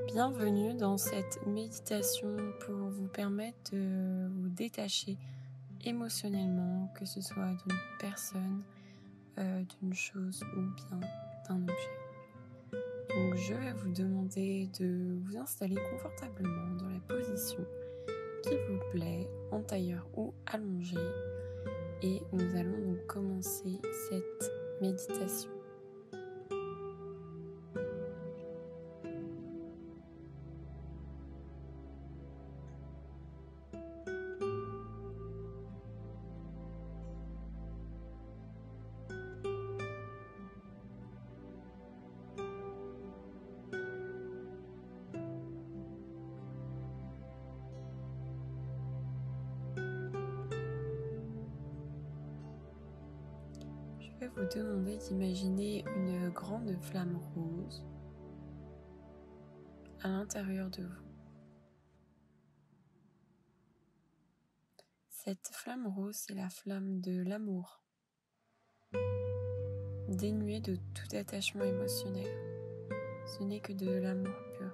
Bienvenue dans cette méditation pour vous permettre de vous détacher émotionnellement, que ce soit d'une personne, d'une chose ou bien d'un objet. Donc je vais vous demander de vous installer confortablement dans la position qui vous plaît, en tailleur ou allongé. Et nous allons donc commencer cette méditation. Je vais vous demander d'imaginer une grande flamme rose à l'intérieur de vous. Cette flamme rose, c'est la flamme de l'amour, dénuée de tout attachement émotionnel. Ce n'est que de l'amour pur.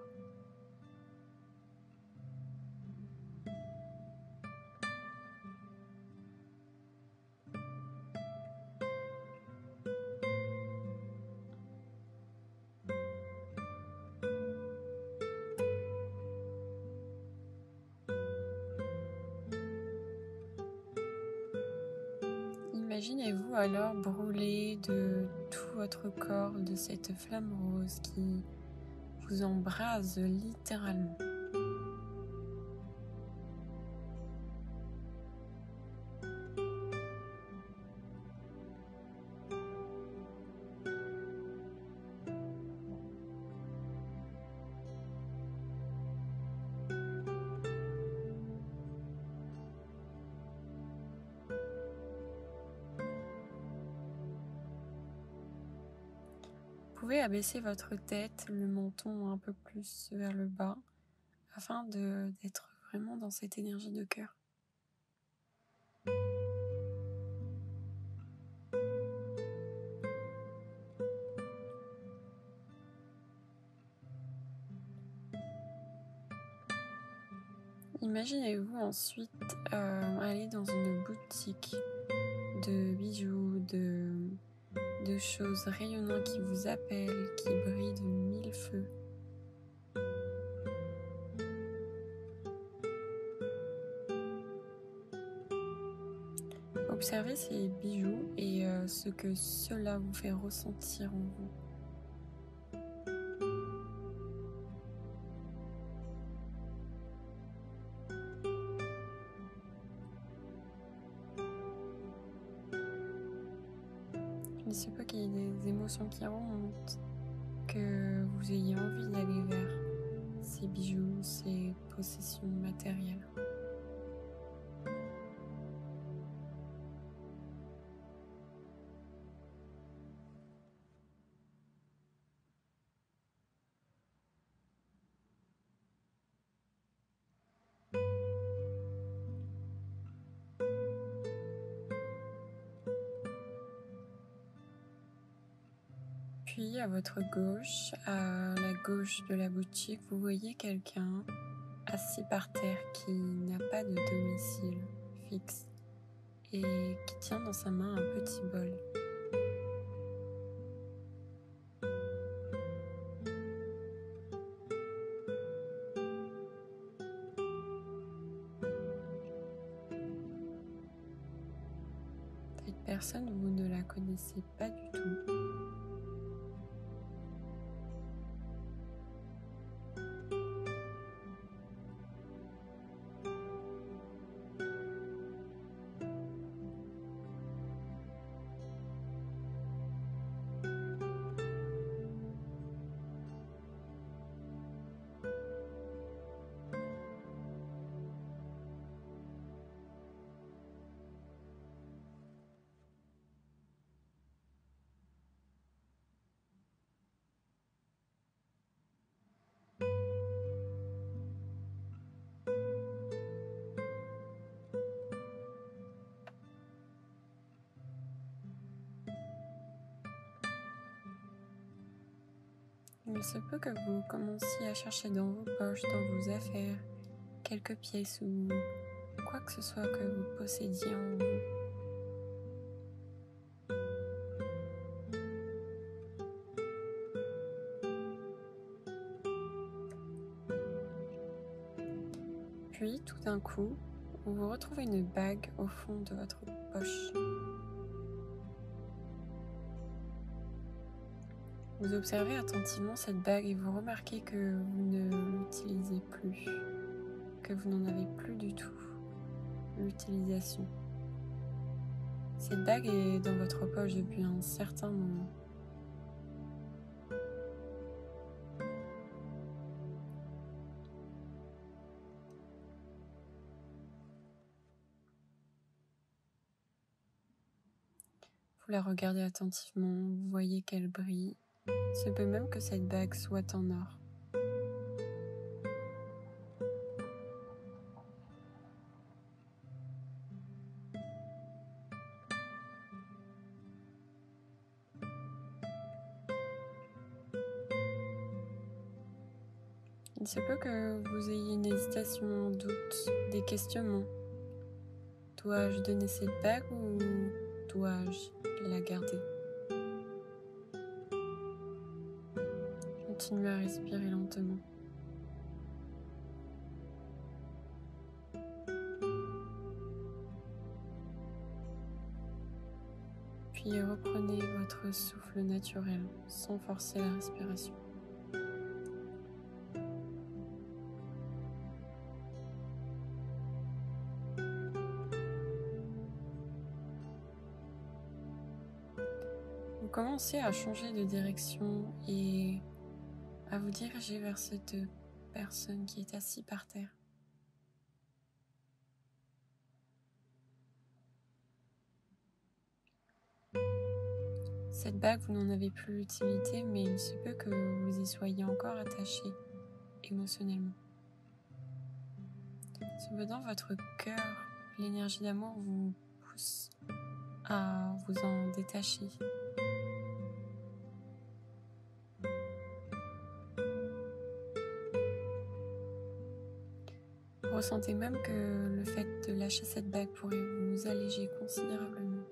Imaginez-vous alors brûler de tout votre corps de cette flamme rose qui vous embrase littéralement. Vous pouvez abaisser votre tête, le menton un peu plus vers le bas, afin d'être vraiment dans cette énergie de cœur. Imaginez-vous ensuite aller dans une boutique de bijoux, de choses rayonnantes qui vous appellent, qui brillent de mille feux. Observez ces bijoux et ce que cela vous fait ressentir en vous. Il se peut qu'il y ait des émotions qui remontent, que vous ayez envie d'aller vers ces bijoux, ces possessions matérielles. Puis à votre gauche, à la gauche de la boutique, vous voyez quelqu'un assis par terre qui n'a pas de domicile fixe et qui tient dans sa main un petit bol. Cette personne, vous ne la connaissez pas du tout. il se peut que vous commenciez à chercher dans vos poches, dans vos affaires, quelques pièces ou quoi que ce soit que vous possédiez en vous. Puis, tout d'un coup, vous retrouvez une bague au fond de votre poche. Vous observez attentivement cette bague et vous remarquez que vous ne l'utilisez plus, que vous n'en avez plus du tout l'utilisation. Cette bague est dans votre poche depuis un certain moment. Vous la regardez attentivement, vous voyez qu'elle brille. Il se peut même que cette bague soit en or. Il se peut que vous ayez une hésitation, un doute, des questionnements. Dois-je donner cette bague ou dois-je la garder? Continuez à respirer lentement. Puis reprenez votre souffle naturel sans forcer la respiration. Vous commencez à changer de direction et à vous diriger vers cette personne qui est assise par terre. Cette bague, vous n'en avez plus l'utilité, mais il se peut que vous y soyez encore attaché émotionnellement. Cependant, votre cœur, l'énergie d'amour vous pousse à vous en détacher. Vous ressentez même que le fait de lâcher cette bague pourrait vous alléger considérablement.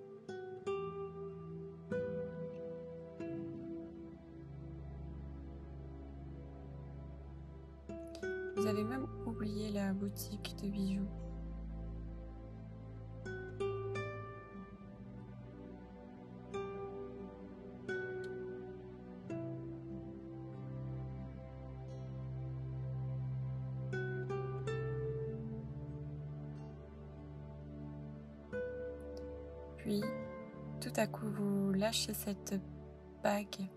Vous avez même oublié la boutique de bijoux. Puis, tout à coup, vous lâchez cette bague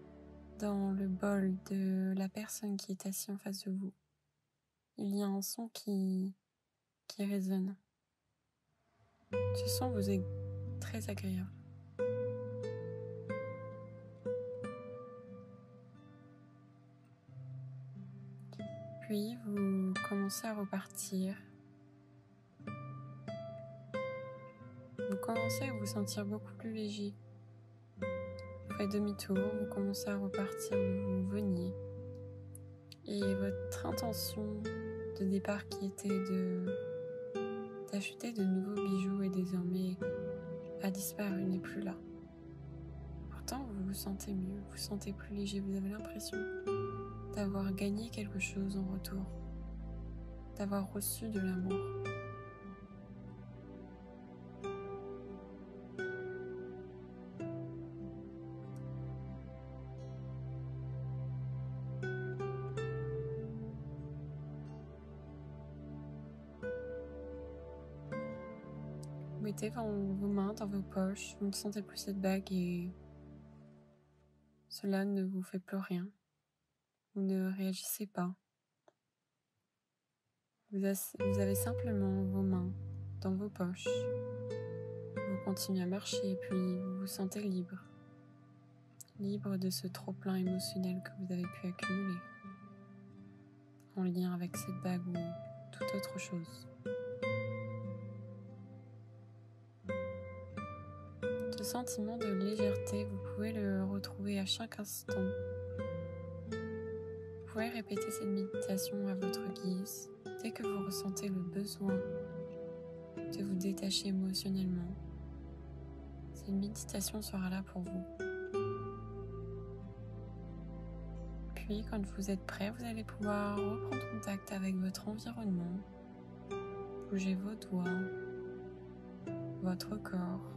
dans le bol de la personne qui est assise en face de vous. Il y a un son qui résonne. Ce son vous est très agréable. Puis, vous commencez à repartir. Vous commencez à vous sentir beaucoup plus léger. Vous faites demi-tour, vous commencez à repartir d'où vous veniez. Et votre intention de départ qui était d'acheter de nouveaux bijoux et désormais a disparu, n'est plus là. Pourtant, vous vous sentez mieux, vous vous sentez plus léger, vous avez l'impression d'avoir gagné quelque chose en retour, d'avoir reçu de l'amour. Vous mettez vos mains dans vos poches, vous ne sentez plus cette bague et cela ne vous fait plus rien. Vous ne réagissez pas. Vous avez simplement vos mains dans vos poches. Vous continuez à marcher et puis vous vous sentez libre. Libre de ce trop-plein émotionnel que vous avez pu accumuler en lien avec cette bague ou toute autre chose. Ce sentiment de légèreté, vous pouvez le retrouver à chaque instant pouvez répéter cette méditation à votre guise dès que vous ressentez le besoin de vous détacher émotionnellement. Cette méditation sera là pour vous. Puis, quand vous êtes prêt, vous allez pouvoir reprendre contact avec votre environnement, bouger vos doigts, votre corps.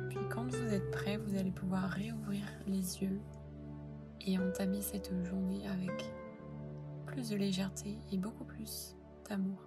Puis, quand vous êtes prêt, vous allez pouvoir réouvrir les yeux et entamer cette journée avec plus de légèreté et beaucoup plus d'amour.